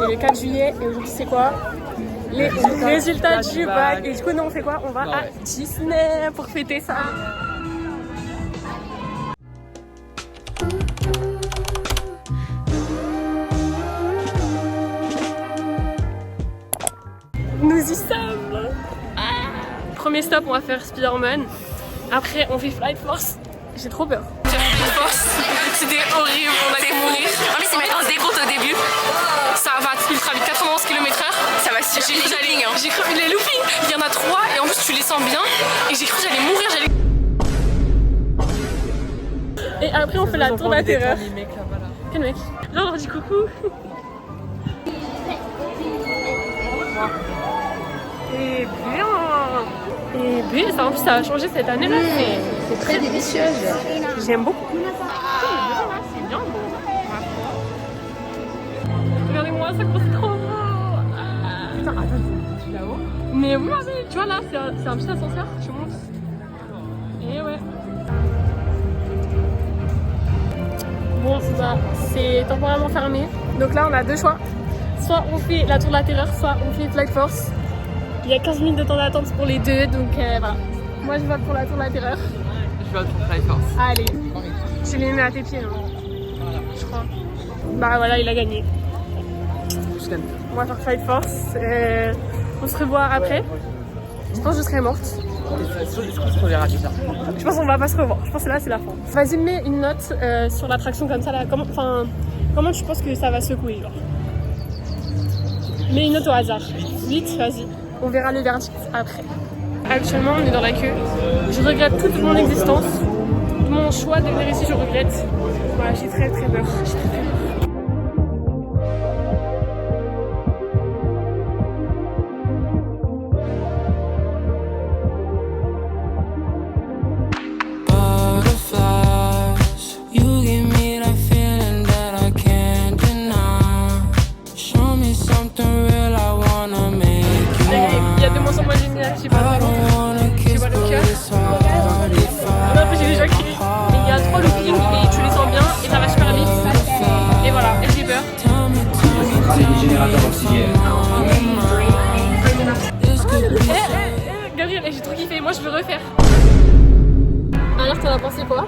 le 4 juillet et aujourd'hui c'est quoi? Les résultats du bac. Et du coup, nous on fait quoi? On va à Disney pour fêter ça. Nous y sommes. Premier stop, on va faire Spider-Man. Après, on fait Flight Force. J'ai trop peur. Flight Force, c'était horrible, on allait mourir. En plus, ils mettent un décompte au début. Ça va ultra vite, 91 km/h. Ça va si j'ai cru les loopings. Il y en a 3 et en plus, tu les sens bien. Et j'ai cru que j'allais mourir. Et après, on fait la tour de la terreur. Quel mec? Là, on leur dit coucou. Et bien. Et bien, ça, en plus, ça a changé cette année là. C'est très délicieux. J'aime beaucoup. C'est bien bon. Regardez-moi, ça commence trop beau. Putain, attends, tu es là-haut? Mais oui, tu vois là, c'est un petit ascenseur. Je monte. Et ouais. Bon, c'est temporairement fermé. Donc là, on a deux choix. Soit on fait la tour de la terreur, soit on fait Flight Force. Il y a 15 minutes de temps d'attente pour les deux, donc voilà. Moi, je vote pour la tour de la terreur. Je vote pour Flight Force. Allez, tu les mets à tes pieds, hein. Je crois. Bah voilà, il a gagné. Je t'aime. On va faire Flight Force. On se revoit après. Je pense que je serai morte. Je pense qu'on verra tout ça. Je pense qu'on va pas se revoir. Je pense que là, c'est la fin. Vas-y, mets une note sur l'attraction comme ça. Là. Comment tu penses que ça va secouer genre? Mets une note au hasard. Vite, vas-y. On verra le verdict après. Actuellement, on est dans la queue. Je regrette toute mon existence. Mon choix de venir ici, je regrette. Voilà, j'ai très très peur. Gabriel, j'ai trop kiffé, moi je veux refaire. Alors t'en as pensé quoi?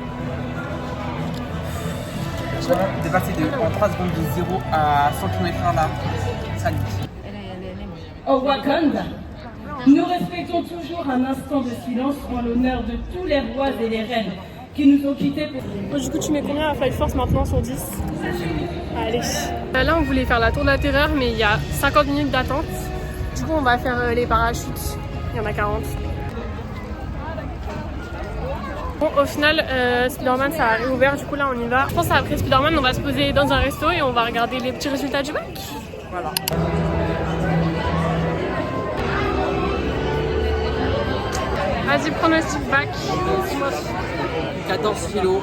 De passer en 3 secondes de 0 à 100 km/h là, ça nique. Au Wakanda, nous respectons toujours un instant de silence en l'honneur de tous les rois et les reines qui nous ont quittés pour... Bon, du coup, tu mets combien à Flight Force maintenant sur 10? Allez. Là, on voulait faire la tour de la terreur, mais il y a 50 minutes d'attente. Du coup, on va faire les parachutes. Il y en a 40. Bon, au final, Spider-Man, ça a réouvert. Du coup, là, on y va. Je pense qu'après Spider-Man, on va se poser dans un resto et on va regarder les petits résultats du bac. Voilà. Vas-y, pronostic bac. 14 kilos.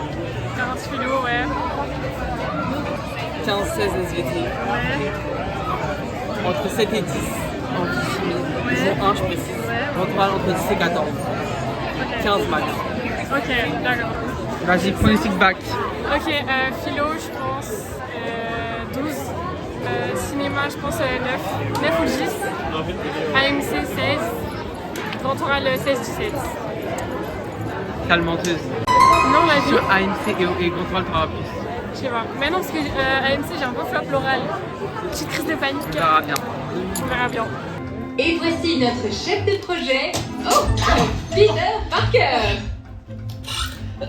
40 kilos, ouais. 15-16 SVT. Ouais. Entre 7 et 10 en chimie. Disons 1, je précise. Ouais. Entre 10 et 14. Okay. 15 max. Ok, d'accord. Vas-y, pronostic bac. Ok, philo, je pense 12. Cinéma, je pense 9. 9 ou 10. AMC, 16. Grand oral, 16-17. Quelle menteuse. Non, vas-y. Sur AMC et Grand Oral, t'auras plus. Je sais pas. Mais non, parce que AMC, j'ai un peu flop l'oral. Petite crise de panique. On verra bien. On verra bien. Et voici notre chef de projet, Peter Parker.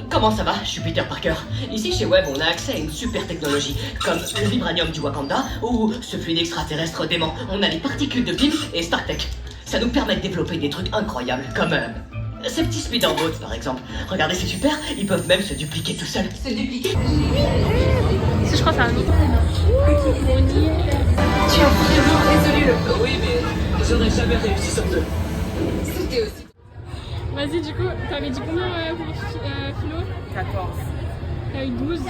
Comment ça va? Je suis Peter Parker. Ici chez Web, on a accès à une super technologie, comme le vibranium du Wakanda ou ce fluide extraterrestre dément. On a les particules de Pym et StarTech. Ça nous permet de développer des trucs incroyables, comme ces petits speederboats par exemple. Regardez, c'est super, ils peuvent même se dupliquer tout seuls. Se dupliquer. Si, je crois que ça va nous. Tu as vraiment résolu le plan. Oui, mais j'aurais jamais réussi sur deux. C'était aussi. Vas-y, du coup, t'avais dit combien pour philo? 14. T'as eu 12.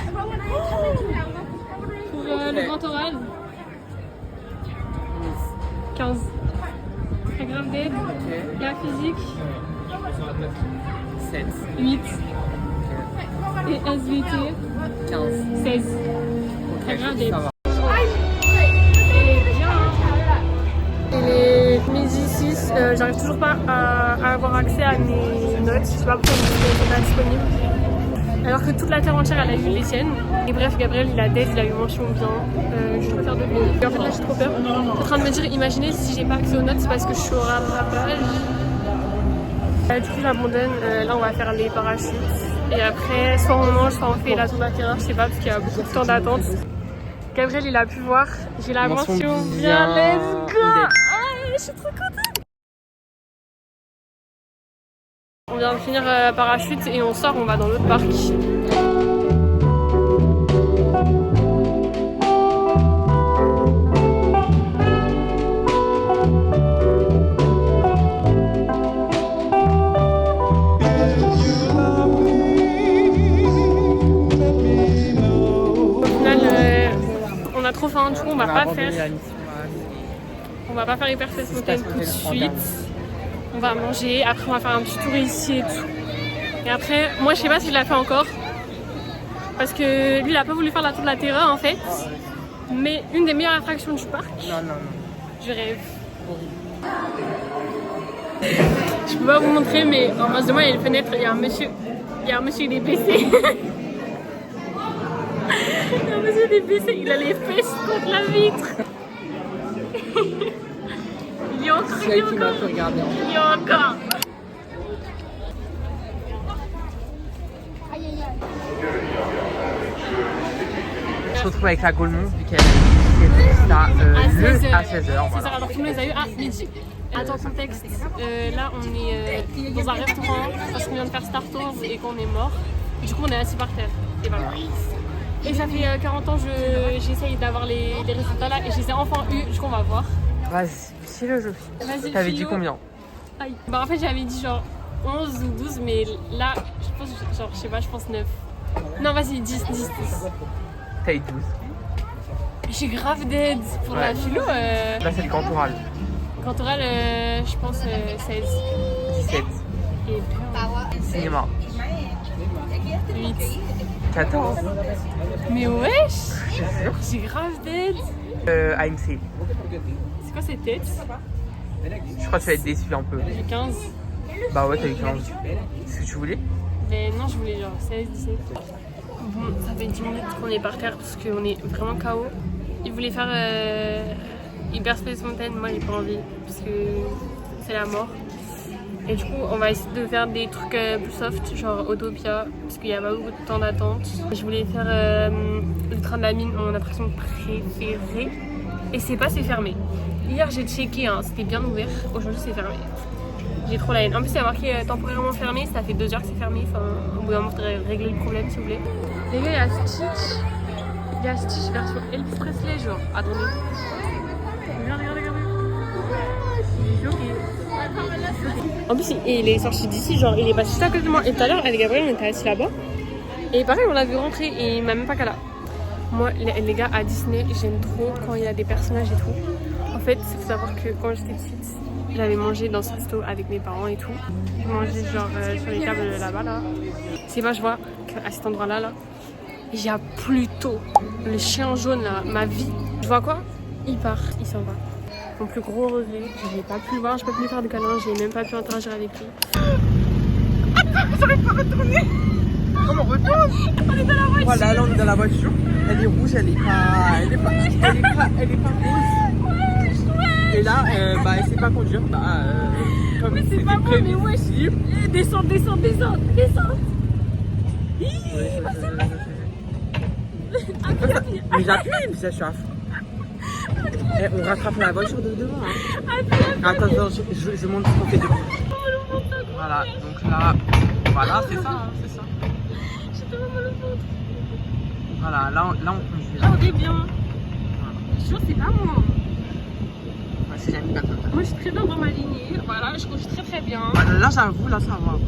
Pour le grand oral 15. Aggrave d'aide. La physique 7. 8. Et SVT 15. 16. Aggrave d'aide. Ça va. Et bien. j'arrive toujours pas à avoir accès à mes notes. Je sais pas pourquoi c'est pas disponible. Alors que toute la terre entière elle a eu les siennes. Et bref, Gabriel il a dead, il a eu mention bien. Je suis trop fière de lui. Et en fait là j'ai trop peur. Je suis en train de me dire, imaginez si j'ai pas accès aux notes, c'est parce que je suis au rattrapage. Du coup j'abandonne. Là on va faire les parachutes. Et après soit on mange, soit on fait la tour de la terreur, je sais pas parce qu'il y a beaucoup de temps d'attente. Gabriel il a pu voir. J'ai la mention bien. Let's go. Je suis trop contente. On vient de finir parachute et on sort, on va dans l'autre parc. Au final, on a trop faim, du coup on va pas faire. On va pas faire Hyper Space Mountain tout de suite. On va manger, après on va faire un petit tour ici et tout. Et après, moi je sais pas si je la fais encore. Parce que lui il a pas voulu faire la tour de la terreur en fait. Mais une des meilleures attractions du parc. Non. Je rêve. Je peux pas vous montrer mais en face de moi il y a une fenêtre, il y a un monsieur. Il y a un monsieur, il est baissé. Il y a un monsieur, il est baissé, il a les fesses contre la vitre. Il y a encore, il y a encore. Je se retrouve avec la Gaulmont vu qu'elle est à 16h. Voilà. Alors tout le monde les a eu à midi. Attends, contexte, là on est dans un restaurant parce qu'on vient de faire Star Tours et qu'on est mort. Du coup on est assis par terre. Et voilà. Et ça fait 40 ans que j'essaye d'avoir les résultats là et je les ai enfin eu. Du coup on va voir. Vas-y, philosophie. Vas-y. T'avais dit combien? Aïe. Bah en fait j'avais dit genre 11 ou 12 mais là je pense genre je sais pas, je pense 9. Non vas-y 10. T'as eu 12. J'ai grave d'aide pour la philo. Là c'est le grand oral. Grand oral je pense 16. 17. Et Cinéma. 8. 14. Mais wesh. Je suis sûr. J'ai grave d'aide. AMC. C'est quoi cette tête? Je crois que tu vas être déçu un peu. J'ai 15. Bah ouais, t'as eu 15. C'est ce que tu voulais? Mais non, je voulais genre 16, 17. Bon, ça fait 10 minutes qu'on est par terre parce qu'on est vraiment KO. Ils voulaient faire Hyper Space Mountain, moi j'ai pas envie parce que c'est la mort. Et du coup, on va essayer de faire des trucs plus soft, genre Autopia, parce qu'il y a pas beaucoup de temps d'attente. Je voulais faire le train de la mine, mon attraction préférée. Et c'est pas, c'est fermé. Hier j'ai checké, hein, c'était bien ouvert. Aujourd'hui c'est fermé. J'ai trop la haine. En plus, il y a marqué temporairement fermé, ça fait 2 heures que c'est fermé. Enfin, au bout d'un moment, faudrait régler le problème si vous voulez. Les gars, il y a Stitch. Il y a Stitch version Elvis Presley, genre. Attendez. Regardez. En plus, il est sorti d'ici, genre, il est passé juste à côté de moi. Et tout à l'heure, avec Gabriel, on était assis là-bas. Et pareil, on l'a vu rentrer et il m'a même pas qu'à là. Moi, les gars, à Disney, j'aime trop quand il y a des personnages et tout. En fait, il faut savoir que quand j'étais petite, j'avais mangé dans ce resto avec mes parents et tout. Je mangeais genre sur les tables là-bas, là. C'est pas, je vois qu'à cet endroit-là, là, il y a Pluto, le chien jaune, là, ma vie. Tu vois quoi? Il part, il s'en va. Mon plus gros regret, je n'ai pas pu le voir, je n'ai pas pu lui faire de câlin, j'ai même pas pu interagir avec lui. J'arrive pas à retourner. Comment on retourne? On est dans la voiture. Voilà, là on est dans la voiture. Elle est rouge, elle est pas rose. Et là, bah elle sait pas conduire. Bah comme mais c'est pas moi, mais wesh. Descends. Mais j'appuie, mais ça je suis à fond. On rattrape la voiture de devant. Hein. Attends, je montre ce qu'on fait devant. Voilà, donc là, voilà, c'est ça, hein, c'est ça. J'ai tellement mal au ventre. Voilà, là on conduit. Là on est bien. Je suis sûre c'est pas moi. Ouais, c'est Yannick Atota. Moi je suis très bien dans ma lignée. Voilà, je conduis très bien. Là j'avoue, là ça va.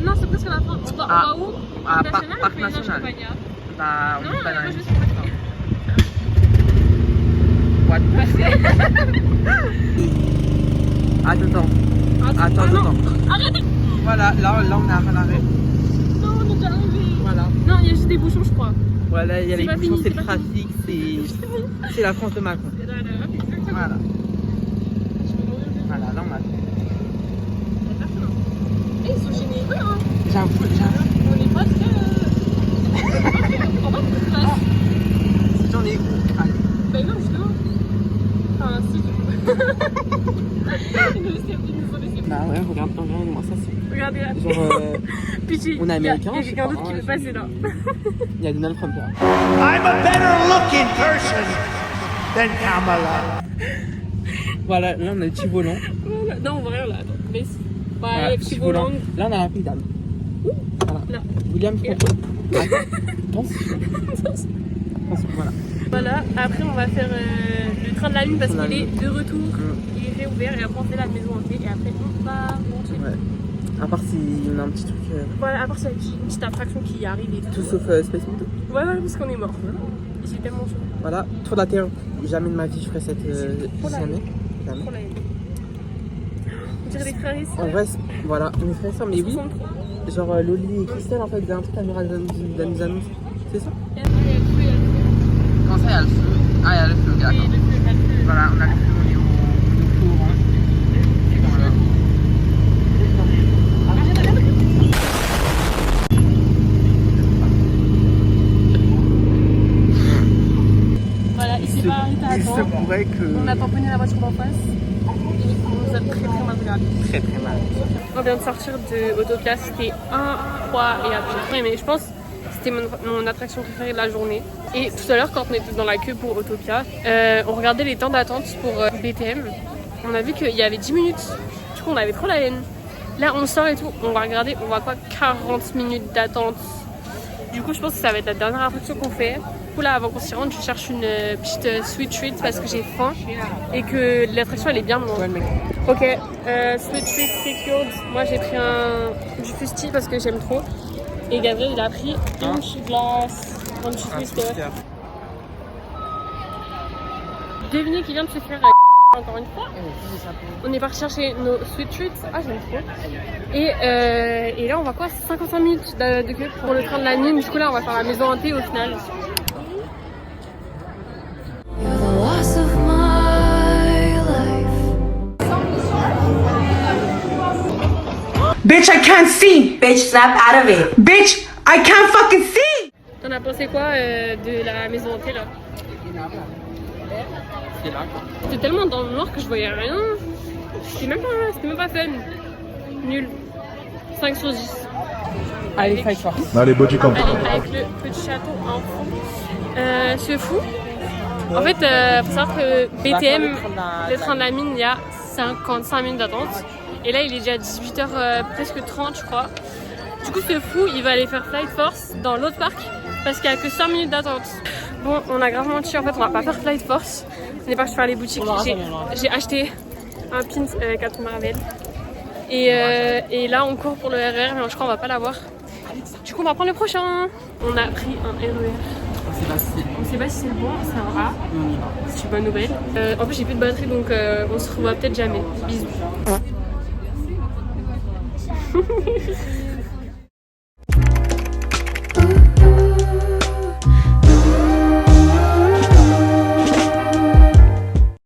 Non, c'est presque la fin. On va où? Parc national. Bah, on est pas dans les... Attends. Arrêtez. Voilà, là on est à l'arrêt. Non, on est déjà arrivé. Voilà. Non, il y a juste des bouchons, je crois. Voilà, il y a les bouchons, c'est le fini. trafic, c'est la France de Macron. Voilà. Voilà, là on a... J'avoue. On est pas très. On va plus de place. Si j'en ai où? Allez. Bah non, justement. Enfin, si, du coup. Ils nous ont laissé. Bah ouais, regarde, moi ça c'est. Regardez là. Genre, Puis on est américain. Il y a quelqu'un d'autre qui veut passer là. Il y a Donald Trump là. I'm a better looking person than Kamala. Voilà, là on a le petit volant. Non, on voit rien là. Attends. Mais Voilà, ouais, petit volant. Là on a la petite dame. Voilà. Là. William, Et- attention. Attention, voilà. Voilà, après on va faire le train de la lune parce La qu'il est lune. de retour. Il est réouvert et après on fait la maison hantée et après on va rentrer. Ouais. À part si on a un petit truc. Voilà, à part ça, une petite attraction qui arrive et tout. Tout sauf Space Mountain. Ouais, ouais, parce qu'on est mort. J'ai tellement chaud. Voilà, tour de la Terre. Jamais de ma vie je ferais cette. trop la Jamais. Trop la haine. On dirait des frères et sœurs. En vrai, voilà, mes frères et sœurs, mais Ils oui. sont trop. Genre Loli et Christelle en fait, faisaient un truc à nous annonce. C'est ça? Comment ça, il y a le feu? Ah, il y a le feu, ok, d'accord. Voilà, on a le feu, on est au feu orange. Voilà. Voilà, il s'est pas arrêté à Il se attendre. pourrait que. On a tamponné la voiture d'en face. Et on nous a très très mal regardé. Très très mal. On vient de sortir de Autopia, c'était incroyable. J'ai trop aimé. Je pense que c'était mon attraction préférée de la journée. Et tout à l'heure, quand on était dans la queue pour Autopia, on regardait les temps d'attente pour BTM. On a vu qu'il y avait 10 minutes. Du coup, on avait trop la haine. Là, on sort et tout. On va regarder, on voit quoi 40 minutes d'attente. Du coup, je pense que ça va être la dernière attraction qu'on fait. Du coup, là, avant qu'on s'y rende, je cherche une petite sweet treat parce que j'ai faim et que l'attraction elle est bien loin. Ouais, le mec. Ok, sweet treat secured. Moi j'ai pris du fusti parce que j'aime trop. Et Gabriel il a pris une glace. Un petit twister. Devinez qui vient de se faire encore une fois. On est parti chercher nos sweet treats. Ah, j'aime trop. Et là on va quoi 55 minutes de queue pour le train de la nuit. Du coup là on va faire la maison hantée au final. Bitch, I can't see. Bitch, snap out of it. Bitch, I can't fucking see. T'en as pensé quoi de la maison hantée là? C'est là quoi. C'était tellement dans le noir que je voyais rien. C'était même pas fun. Nul. 5 sur 10. Allez, fight fort. Allez, body come. Allez, avec le petit château en fond. C'est fou. En fait, faut savoir que BTM, le train de la mine, il y a 55 minutes d'attente. Et là, il est déjà 18h presque 30, je crois. Du coup, c'est fou, il va aller faire Flight Force dans l'autre parc parce qu'il n'y a que 5 minutes d'attente. Bon, on a gravement menti, en fait, on va pas faire Flight Force. On est parti faire les boutiques. J'ai acheté un pins avec Marvel. Et là, on court pour le RR, mais je crois qu'on va pas l'avoir. Du coup, on va prendre le prochain. On a pris un RER. On sait pas si c'est le bon, c'est un A. C'est une bonne nouvelle. En plus, j'ai plus de batterie, donc on se revoit peut-être jamais. Bisous.